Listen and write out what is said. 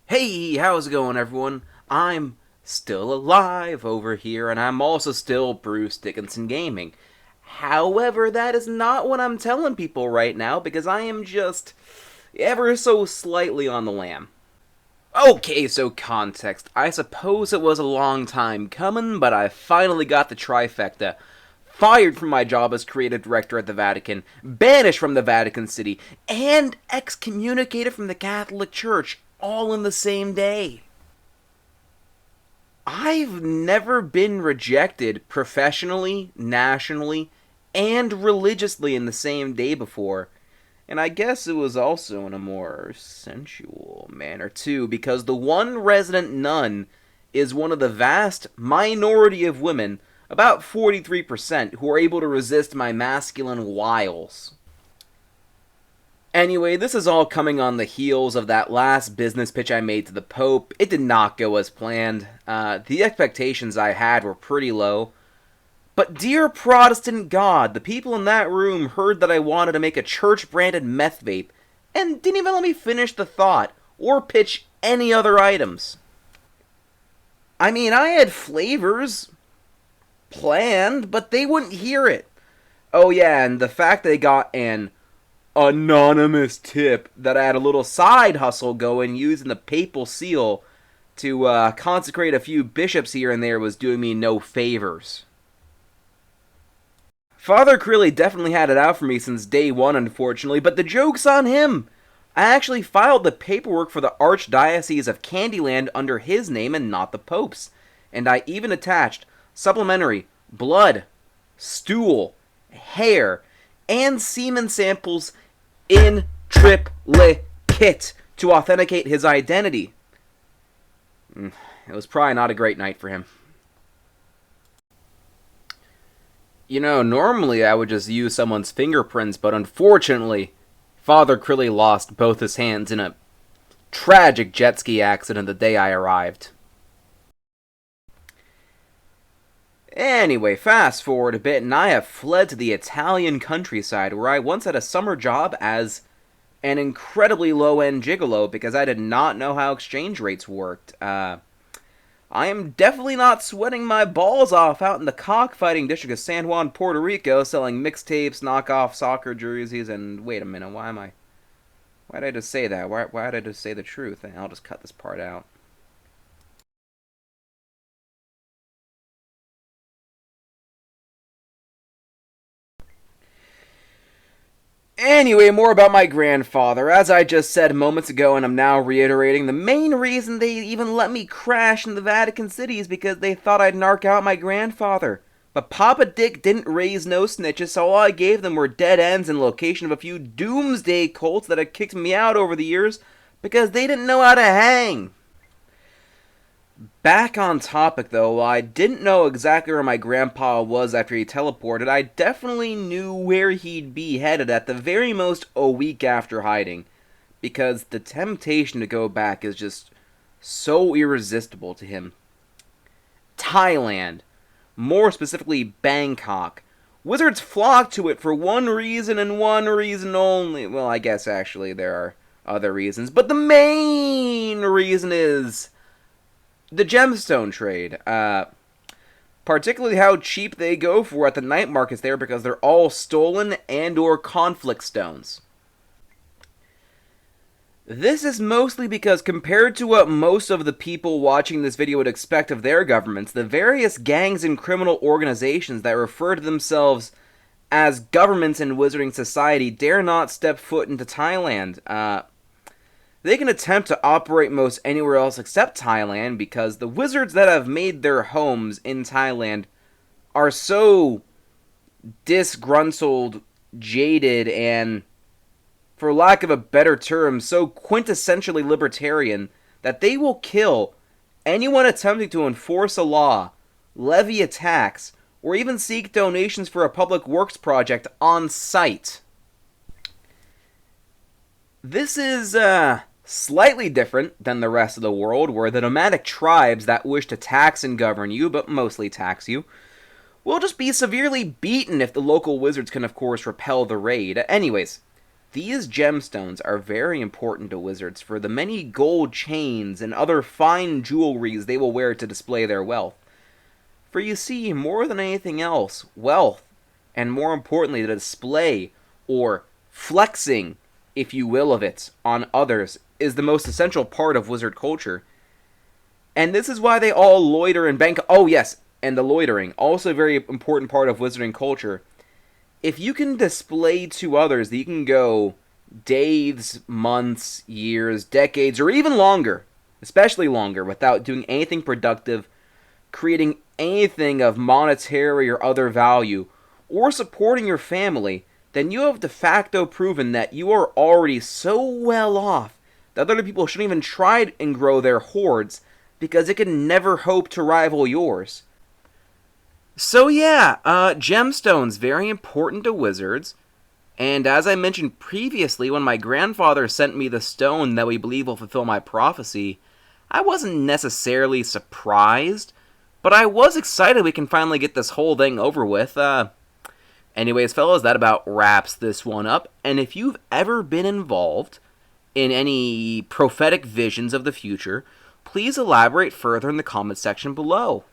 Hey, how's it going, everyone? I'm still alive over here, and I'm also still Bruce Dickinson Gaming. However, that is not what I'm telling people right now, because I am just ever so slightly on the lam. Okay, so context. I suppose it was a long time coming, but I finally got the trifecta. Fired from my job as creative director at the Vatican, banished from the Vatican City, and excommunicated from the Catholic Church, all in the same day. I've never been rejected professionally, nationally, and religiously in the same day before. And I guess it was also in a more sensual manner, too, because the one resident nun is one of the vast minority of women, about 43%, who are able to resist my masculine wiles. Anyway, this is all coming on the heels of that last business pitch I made to the Pope. It did not go as planned. The expectations I had were pretty low. But dear Protestant God, the people in that room heard that I wanted to make a church-branded meth vape, and didn't even let me finish the thought, or pitch any other items. I mean, I had flavors planned, but they wouldn't hear it. Oh yeah, and the fact they got an anonymous tip that I had a little side hustle going using the papal seal to consecrate a few bishops here and there was doing me no favors. Father Crilly definitely had it out for me since day one, unfortunately, but the joke's on him. I actually filed the paperwork for the Archdiocese of Candyland under his name and not the Pope's. And I even attached supplementary blood, stool, hair, and semen samples in triplicate to authenticate his identity. It was probably not a great night for him. You know, normally I would just use someone's fingerprints, but unfortunately, Father Crilly lost both his hands in a tragic jet ski accident the day I arrived. Anyway, fast forward a bit, and I have fled to the Italian countryside, where I once had a summer job as an incredibly low-end gigolo because I did not know how exchange rates worked. I am definitely not sweating my balls off out in the cockfighting district of San Juan, Puerto Rico, selling mixtapes, knockoff soccer jerseys, and wait a minute, why did I just say that? Why did I just say the truth? I'll just cut this part out. Anyway, more about my grandfather. As I just said moments ago, and I'm now reiterating, the main reason they even let me crash in the Vatican City is because they thought I'd narc out my grandfather. But Papa Dick didn't raise no snitches, so all I gave them were dead ends and location of a few doomsday cults that had kicked me out over the years because they didn't know how to hang. Back on topic, though, while I didn't know exactly where my grandpa was after he teleported, I definitely knew where he'd be headed at the very most a week after hiding, because the temptation to go back is just so irresistible to him. Thailand, more specifically Bangkok. Wizards flock to it for one reason and one reason only. Well, I guess actually there are other reasons, but the main reason is the gemstone trade, particularly how cheap they go for at the night markets there because they're all stolen and or conflict stones. This is mostly because compared to what most of the people watching this video would expect of their governments, the various gangs and criminal organizations that refer to themselves as governments in Wizarding Society dare not step foot into Thailand. They can attempt to operate most anywhere else except Thailand because the wizards that have made their homes in Thailand are so disgruntled, jaded, and, for lack of a better term, so quintessentially libertarian that they will kill anyone attempting to enforce a law, levy a tax, or even seek donations for a public works project on site. This is, slightly different than the rest of the world, where the nomadic tribes that wish to tax and govern you, but mostly tax you, will just be severely beaten if the local wizards can, of course, repel the raid. Anyways, These gemstones are very important to wizards for the many gold chains and other fine jewelries they will wear to display their wealth. For you see, more than anything else, wealth, and more importantly, the display, or flexing, if you will, of it on others, is the most essential part of wizard culture. And this is why they all loiter and bank. Oh, yes, and the loitering, also a very important part of wizarding culture. If you can display to others that you can go days, months, years, decades, or even longer, especially longer, without doing anything productive, creating anything of monetary or other value, or supporting your family, then you have de facto proven that you are already so well off that other people shouldn't even try and grow their hoards because it can never hope to rival yours. So yeah, gemstones, very important to wizards. And as I mentioned previously, when my grandfather sent me the stone that we believe will fulfill my prophecy, I wasn't necessarily surprised, but I was excited we can finally get this whole thing over with. Anyways, fellas, that about wraps this one up. And if you've ever been involved in any prophetic visions of the future, please elaborate further in the comment section below.